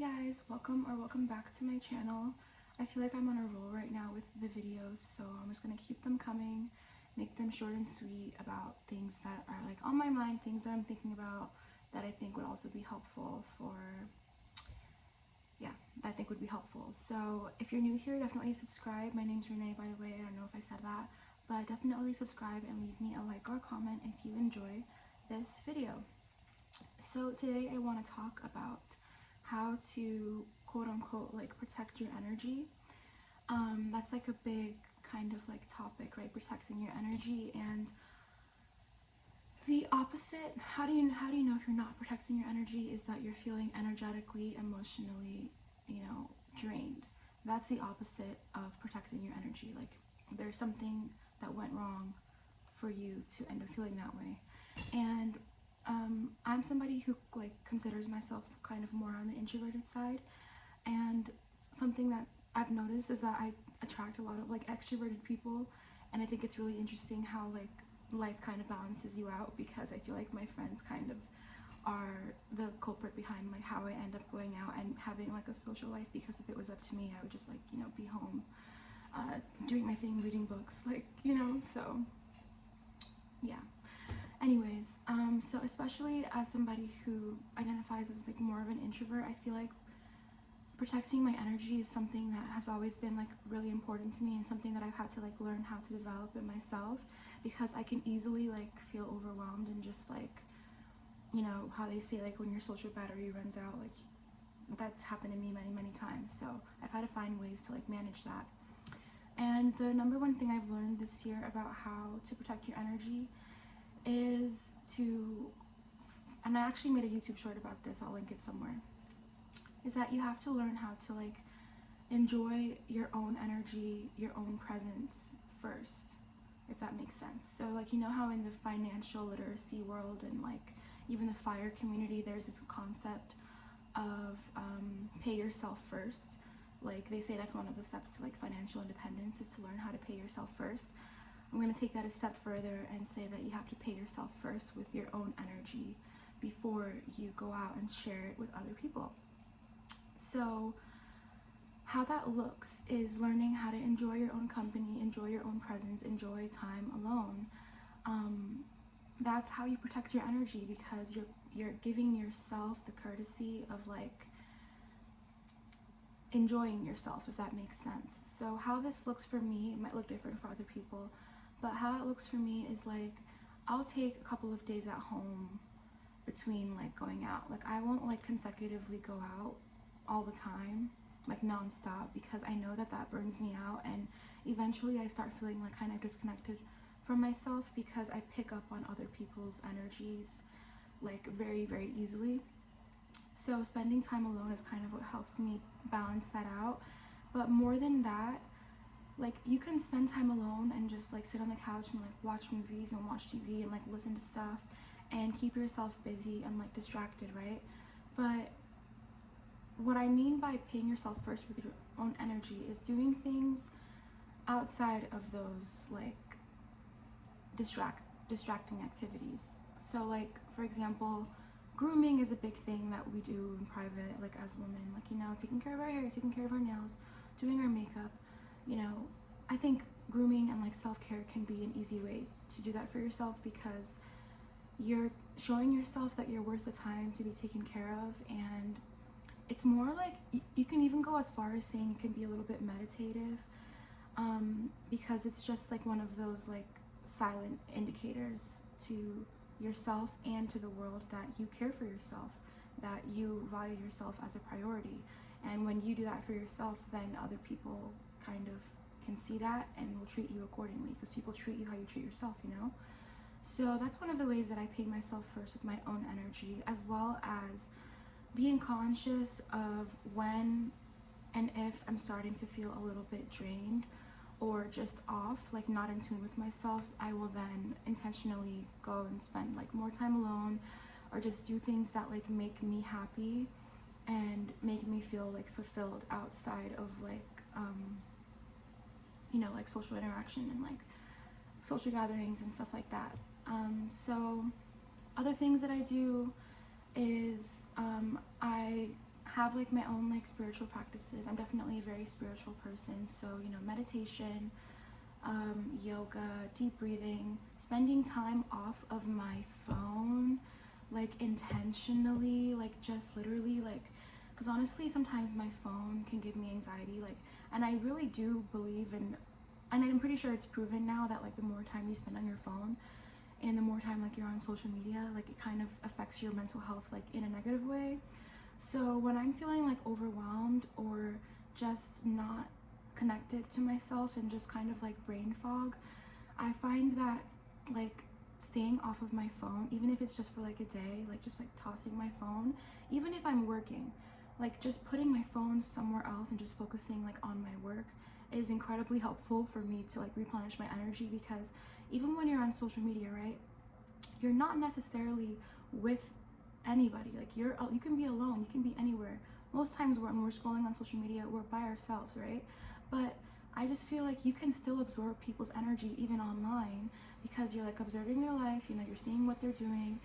guys, welcome back to my channel. I feel like I'm on a roll right now with the videos, so I'm just gonna keep them coming, make them short and sweet about things that are like on my mind, things that I'm thinking about that I think would also be helpful So if you're new here, definitely subscribe. My name's Renee, by the way. I don't know if I said that, but definitely subscribe and leave me a like or comment if you enjoy this video. So today I want to talk about how to quote unquote like protect your energy. That's like a big kind of like topic, right? Protecting your energy. And the opposite, how do you know if you're not protecting your energy, is that you're feeling energetically, emotionally, drained. That's the opposite of protecting your energy. Like there's something that went wrong for you to end up feeling that way. And I'm somebody who like considers myself kind of more on the introverted side, and something that I've noticed is that I attract a lot of like extroverted people, and I think it's really interesting how like life kind of balances you out, because I feel like my friends kind of are the culprit behind like how I end up going out and having like a social life, because if it was up to me I would just like be home doing my thing, reading books, so yeah. Anyways, so especially as somebody who identifies as like more of an introvert, I feel like protecting my energy is something that has always been like really important to me, and something that I've had to like learn how to develop in myself, because I can easily like feel overwhelmed and just like, how they say like when your social battery runs out, like that's happened to me many times. So I've had to find ways to like manage that. And the number one thing I've learned this year about how to protect your energy is and I actually made a YouTube short about this, I'll link it somewhere, is that you have to learn how to like enjoy your own energy, your own presence first, if that makes sense. So like, how in the financial literacy world and like even the FIRE community, there's this concept of pay yourself first. Like they say that's one of the steps to like financial independence, is to learn how to pay yourself first. I'm going to take that a step further and say that you have to pay yourself first with your own energy before you go out and share it with other people. So how that looks is learning how to enjoy your own company, enjoy your own presence, enjoy time alone. That's how you protect your energy, because you're giving yourself the courtesy of like enjoying yourself, if that makes sense. So how this looks for me, it might look different for other people, but how it looks for me is like I'll take a couple of days at home between like going out. Like I won't like consecutively go out all the time, like non-stop, because I know that burns me out, and eventually I start feeling like kind of disconnected from myself, because I pick up on other people's energies like very easily. So spending time alone is kind of what helps me balance that out. But more than that, like you can spend time alone and just like sit on the couch and like watch movies and watch TV and like listen to stuff and keep yourself busy and like distracted, right? But what I mean by paying yourself first with your own energy is doing things outside of those like distracting activities. So like, for example, grooming is a big thing that we do in private, like as women, like, taking care of our hair, taking care of our nails, doing our makeup. I think grooming and like self-care can be an easy way to do that for yourself, because you're showing yourself that you're worth the time to be taken care of. And it's more like you can even go as far as saying it can be a little bit meditative, because it's just like one of those like silent indicators to yourself and to the world that you care for yourself, that you value yourself as a priority. And when you do that for yourself, then other people kind of can see that and will treat you accordingly, because people treat you how you treat yourself, So that's one of the ways that I pay myself first with my own energy, as well as being conscious of when and if I'm starting to feel a little bit drained or just off, like not in tune with myself. I will then intentionally go and spend like more time alone, or just do things that like make me happy and make me feel like fulfilled outside of like like social interaction and like social gatherings and stuff like that. So other things that I do is I have like my own like spiritual practices. I'm definitely a very spiritual person, so you know, meditation, yoga, deep breathing, spending time off of my phone, like intentionally, like just literally, like, because honestly sometimes my phone can give me anxiety, like, and I really do believe in, and I'm pretty sure it's proven now that like the more time you spend on your phone and the more time like you're on social media, like it kind of affects your mental health like in a negative way. So when I'm feeling like overwhelmed or just not connected to myself and just kind of like brain fog, I find that like staying off of my phone, even if it's just for like a day, like just like tossing my phone, even if I'm working, like just putting my phone somewhere else and just focusing like on my work is incredibly helpful for me to like replenish my energy. Because even when you're on social media, right, you're not necessarily with anybody. Like you can be alone, you can be anywhere. Most times when we're scrolling on social media, we're by ourselves, right? But I just feel like you can still absorb people's energy even online, because you're like observing their life, you know, you're seeing what they're doing.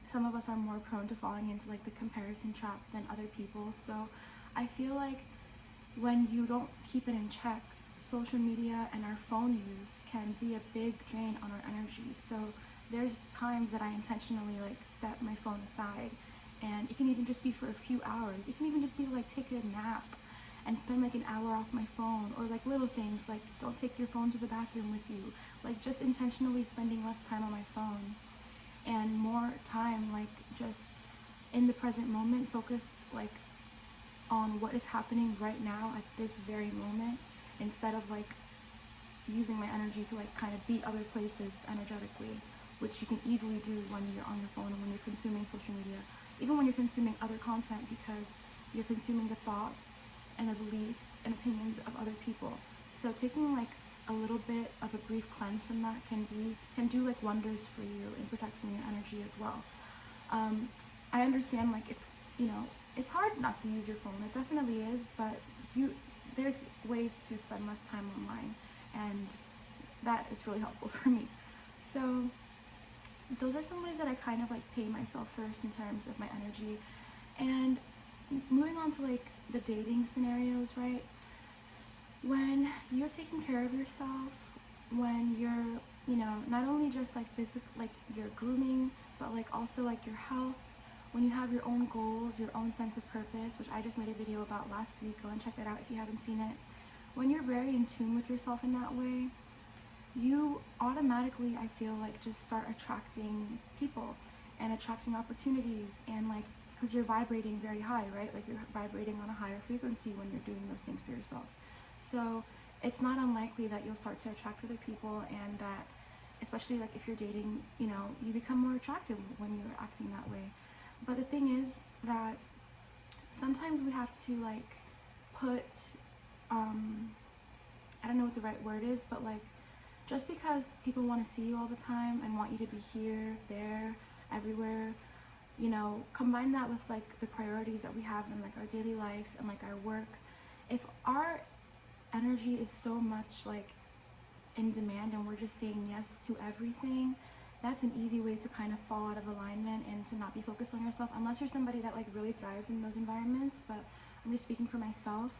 Some of us are more prone to falling into like the comparison trap than other people. So I feel like when you don't keep it in check, social media and our phone use can be a big drain on our energy. So there's times that I intentionally like set my phone aside, and it can even just be for a few hours. It can even just be like take a nap and spend like an hour off my phone, or like little things like don't take your phone to the bathroom with you, like just intentionally spending less time on my phone and more time like just in the present moment, focus like on what is happening right now at this very moment, instead of like using my energy to like kind of be other places energetically, which you can easily do when you're on your phone and when you're consuming social media, even when you're consuming other content, because you're consuming the thoughts and the beliefs and opinions of other people. So taking like a little bit of a brief cleanse from that can do like wonders for you in protecting your energy as well. I understand like it's, you know, it's hard not to use your phone. It definitely is, but there's ways to spend less time online, and that is really helpful for me. So those are some ways that I kind of like pay myself first in terms of my energy. And moving on to like the dating scenarios, right? When you're taking care of yourself, when you're, you know, not only just like like your grooming, but like also like your health, when you have your own goals, your own sense of purpose, which I just made a video about last week, go and check that out if you haven't seen it. When you're very in tune with yourself in that way, you automatically, I feel like, just start attracting people and attracting opportunities, and like, because you're vibrating very high, right? Like you're vibrating on a higher frequency when you're doing those things for yourself. So it's not unlikely that you'll start to attract other people, and that, especially like if you're dating, you know, you become more attractive when you're acting that way. But the thing is that sometimes we have to like put, I don't know what the right word is, but like, just because people want to see you all the time and want you to be here, there, everywhere, you know, combine that with like the priorities that we have in like our daily life and like our work. If our energy is so much like in demand and we're just saying yes to everything, that's an easy way to kind of fall out of alignment and to not be focused on yourself, unless you're somebody that like really thrives in those environments. But I'm just speaking for myself.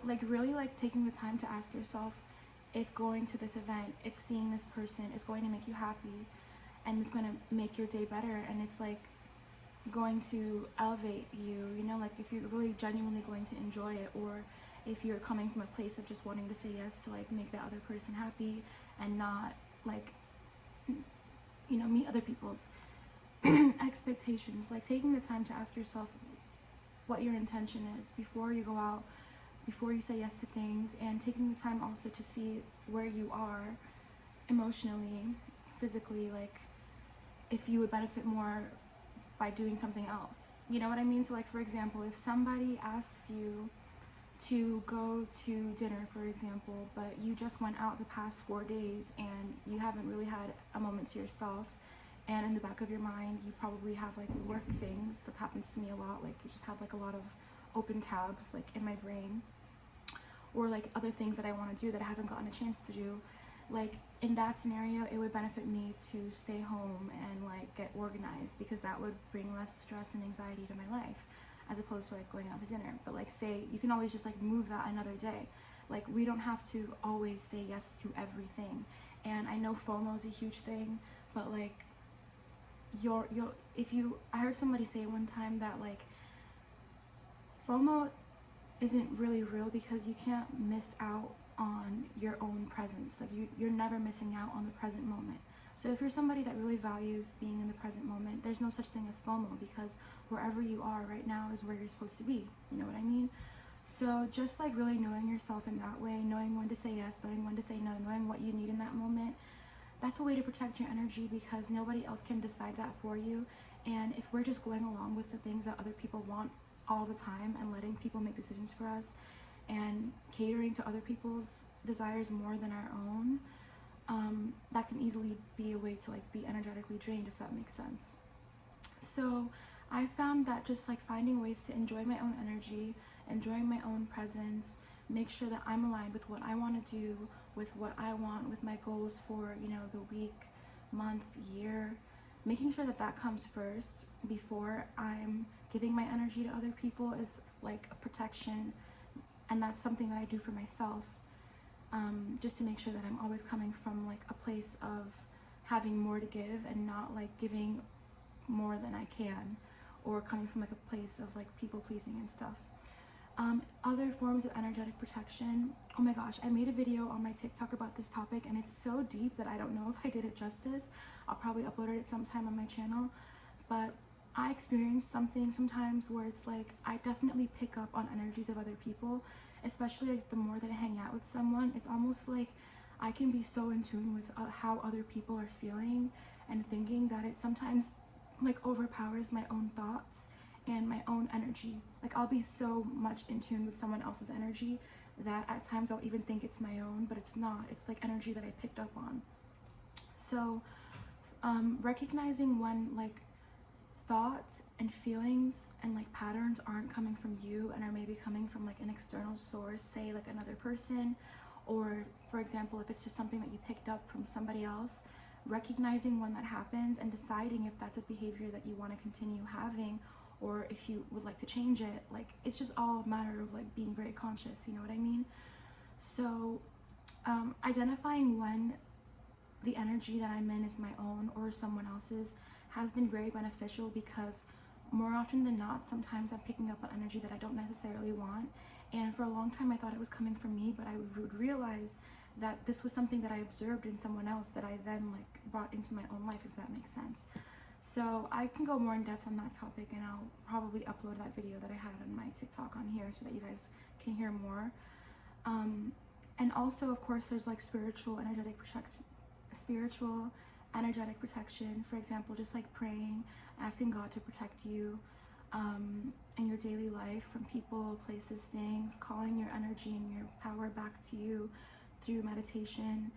Like really like taking the time to ask yourself if going to this event, if seeing this person is going to make you happy and it's going to make your day better, and it's like going to elevate you, you know, like if you're really genuinely going to enjoy it, or if you're coming from a place of just wanting to say yes to like make that other person happy and not like, you know, meet other people's expectations. Like taking the time to ask yourself what your intention is before you go out, before you say yes to things, and taking the time also to see where you are emotionally, physically, like if you would benefit more by doing something else. You know what I mean? So like, for example, if somebody asks you to go to dinner, for example, but you just went out the past 4 days and you haven't really had a moment to yourself, and in the back of your mind you probably have like work things, that happens to me a lot, like you just have like a lot of open tabs like in my brain, or like other things that I want to do that I haven't gotten a chance to do, like in that scenario, it would benefit me to stay home and like get organized, because that would bring less stress and anxiety to my life, as opposed to like going out to dinner. But like, say you can always just like move that another day. Like, we don't have to always say yes to everything. And I know FOMO is a huge thing, but like I heard somebody say one time that like FOMO isn't really real because you can't miss out on your own presence. Like, you're never missing out on the present moment. So if you're somebody that really values being in the present moment, there's no such thing as FOMO, because wherever you are right now is where you're supposed to be. You know what I mean? So just like really knowing yourself in that way, knowing when to say yes, knowing when to say no, knowing what you need in that moment, that's a way to protect your energy, because nobody else can decide that for you. And if we're just going along with the things that other people want all the time and letting people make decisions for us and catering to other people's desires more than our own, that can easily be a way to like be energetically drained, if that makes sense. So I found that just like finding ways to enjoy my own energy, enjoying my own presence, make sure that I'm aligned with what I want to do, with what I want, with my goals for, you know, the week, month, year, making sure that that comes first before I'm giving my energy to other people is like a protection. And that's something that I do for myself, just to make sure that I'm always coming from like a place of having more to give and not like giving more than I can, or coming from like a place of like people pleasing and stuff. Other forms of energetic protection. Oh my gosh, I made a video on my TikTok about this topic, and it's so deep that I don't know if I did it justice. I'll probably upload it sometime on my channel, but I experience something sometimes where it's like I definitely pick up on energies of other people, especially like the more that I hang out with someone. It's almost like I can be so in tune with how other people are feeling and thinking that it sometimes like overpowers my own thoughts and my own energy. Like, I'll be so much in tune with someone else's energy that at times I'll even think it's my own, but it's not. It's like energy that I picked up on. So recognizing when like thoughts and feelings and like patterns aren't coming from you and are maybe coming from like an external source, say like another person, or for example, if it's just something that you picked up from somebody else, recognizing when that happens and deciding if that's a behavior that you want to continue having, or if you would like to change it. Like, it's just all a matter of like being very conscious, you know what I mean? So identifying when the energy that I'm in is my own or someone else's has been very beneficial, because more often than not, sometimes I'm picking up on energy that I don't necessarily want. And for a long time I thought it was coming from me, but I would realize that this was something that I observed in someone else that I then like brought into my own life, if that makes sense. So I can go more in depth on that topic, and I'll probably upload that video that I had on my TikTok on here so that you guys can hear more. And also, of course, there's like spiritual energetic protection. For example, just like praying, asking God to protect you in your daily life from people, places, things, calling your energy and your power back to you through meditation.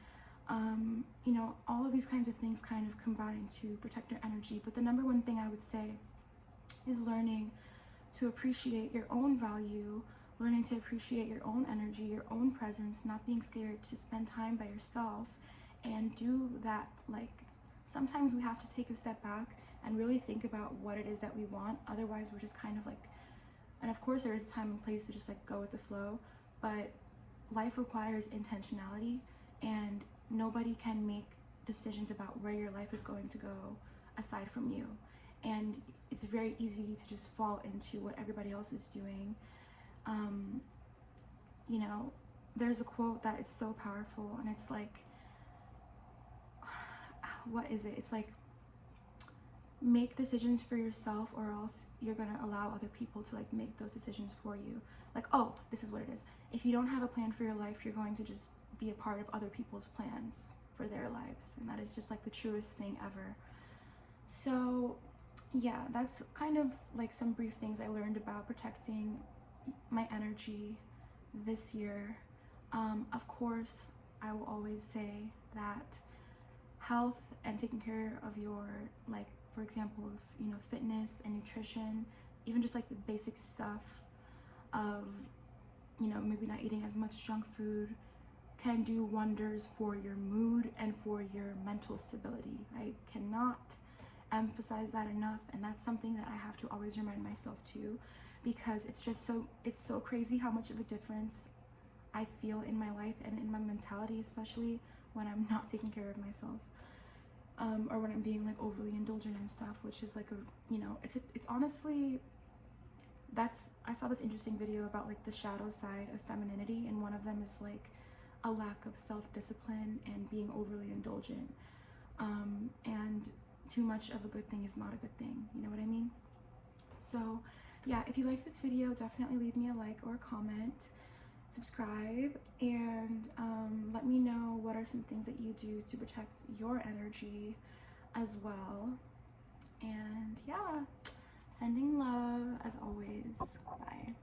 You know, all of these kinds of things kind of combine to protect your energy. But the number one thing I would say is learning to appreciate your own value, learning to appreciate your own energy, your own presence, not being scared to spend time by yourself and do that. Like, sometimes we have to take a step back and really think about what it is that we want. Otherwise, we're just kind of like, and of course there is a time and place to just like go with the flow, but life requires intentionality, and nobody can make decisions about where your life is going to go aside from you. And it's very easy to just fall into what everybody else is doing. You know, there's a quote that is so powerful, and it's like, what is it? It's like, make decisions for yourself, or else you're gonna allow other people to like make those decisions for you. Like, oh, this is what it is. If you don't have a plan for your life, you're going to just be a part of other people's plans for their lives, and that is just like the truest thing ever. So yeah, that's kind of like some brief things I learned about protecting my energy this year. Of course, I will always say that health and taking care of your, like, for example, you know, fitness and nutrition, even just like the basic stuff of, you know, maybe not eating as much junk food, can do wonders for your mood and for your mental stability. I cannot emphasize that enough, and that's something that I have to always remind myself too, because it's so crazy how much of a difference I feel in my life and in my mentality, especially when I'm not taking care of myself, or when I'm being like overly indulgent and stuff, which is like it's honestly, I saw this interesting video about like the shadow side of femininity, and one of them is like a lack of self-discipline and being overly indulgent, and too much of a good thing is not a good thing, you know what I mean? So yeah, if you like this video, definitely leave me a like or a comment, subscribe, and let me know what are some things that you do to protect your energy as well. And yeah, sending love as always. Bye.